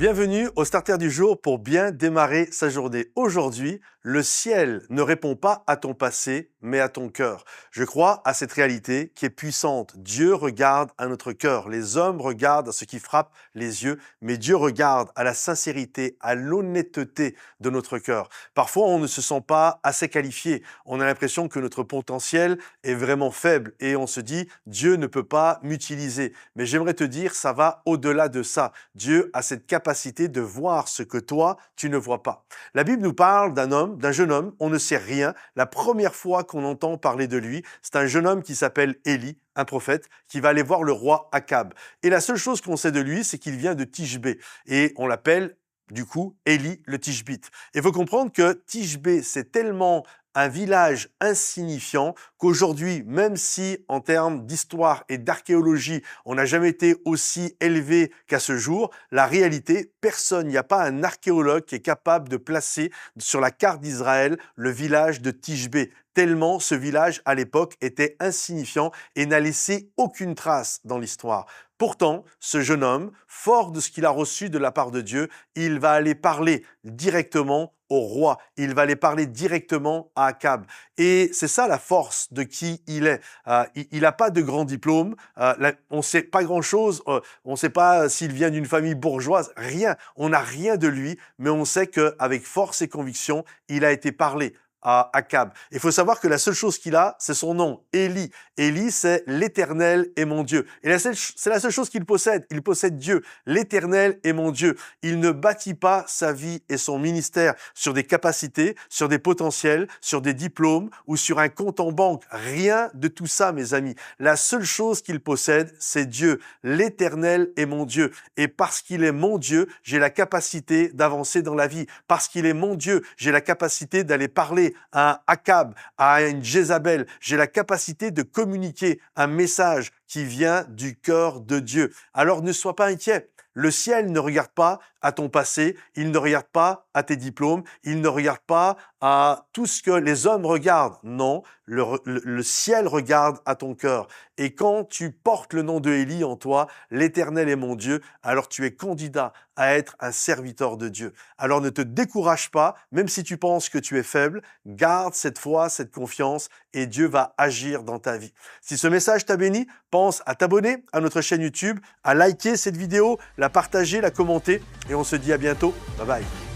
Bienvenue au Starter du jour pour bien démarrer sa journée. Aujourd'hui, le ciel ne répond pas à ton passé, mais à ton cœur. Je crois à cette réalité qui est puissante. Dieu regarde à notre cœur. Les hommes regardent à ce qui frappe les yeux, mais Dieu regarde à la sincérité, à l'honnêteté de notre cœur. Parfois, on ne se sent pas assez qualifié. On a l'impression que notre potentiel est vraiment faible et on se dit, Dieu ne peut pas m'utiliser. Mais j'aimerais te dire, ça va au-delà de ça. Dieu a cette capacité de voir ce que toi, tu ne vois pas. La Bible nous parle d'un jeune homme, on ne sait rien. La première fois qu'on entend parler de lui, c'est un jeune homme qui s'appelle Élie, un prophète, qui va aller voir le roi Akab. Et la seule chose qu'on sait de lui, c'est qu'il vient de Tishbé. Et on l'appelle du coup, Élie le Tishbite. Et il faut comprendre que Tishbé, c'est tellement un village insignifiant qu'aujourd'hui, même si en termes d'histoire et d'archéologie, on n'a jamais été aussi élevé qu'à ce jour, la réalité, il n'y a pas un archéologue qui est capable de placer sur la carte d'Israël le village de Tishbé, tellement ce village à l'époque était insignifiant et n'a laissé aucune trace dans l'histoire. Pourtant, ce jeune homme, fort de ce qu'il a reçu de la part de Dieu, il va aller parler directement au roi. Il va aller parler directement à Akab. Et c'est ça la force de qui il est. Il n'a pas de grand diplôme. On ne sait pas grand-chose. On ne sait pas s'il vient d'une famille bourgeoise. Rien. On n'a rien de lui. Mais on sait qu'avec force et conviction, il a été parlé à Akab. Il faut savoir que la seule chose qu'il a, c'est son nom, Élie. Élie, c'est l'Éternel est mon Dieu. Et c'est la seule chose qu'il possède. Il possède Dieu. L'Éternel est mon Dieu. Il ne bâtit pas sa vie et son ministère sur des capacités, sur des potentiels, sur des diplômes ou sur un compte en banque. Rien de tout ça, mes amis. La seule chose qu'il possède, c'est Dieu. L'Éternel est mon Dieu. Et parce qu'il est mon Dieu, j'ai la capacité d'avancer dans la vie. Parce qu'il est mon Dieu, j'ai la capacité d'aller parler à un Akab, à une Jézabel. J'ai la capacité de communiquer un message qui vient du cœur de Dieu. Alors ne sois pas inquiet. Le ciel ne regarde pas à ton passé, il ne regarde pas à tes diplômes, il ne regarde pas à tout ce que les hommes regardent. Non, le ciel regarde à ton cœur. Et quand tu portes le nom de Élie en toi, l'Éternel est mon Dieu, alors tu es candidat à être un serviteur de Dieu. Alors ne te décourage pas, même si tu penses que tu es faible, garde cette foi, cette confiance et Dieu va agir dans ta vie. Si ce message t'a béni, pense à t'abonner à notre chaîne YouTube, à liker cette vidéo, la partager, la commenter et on se dit à bientôt. Bye bye.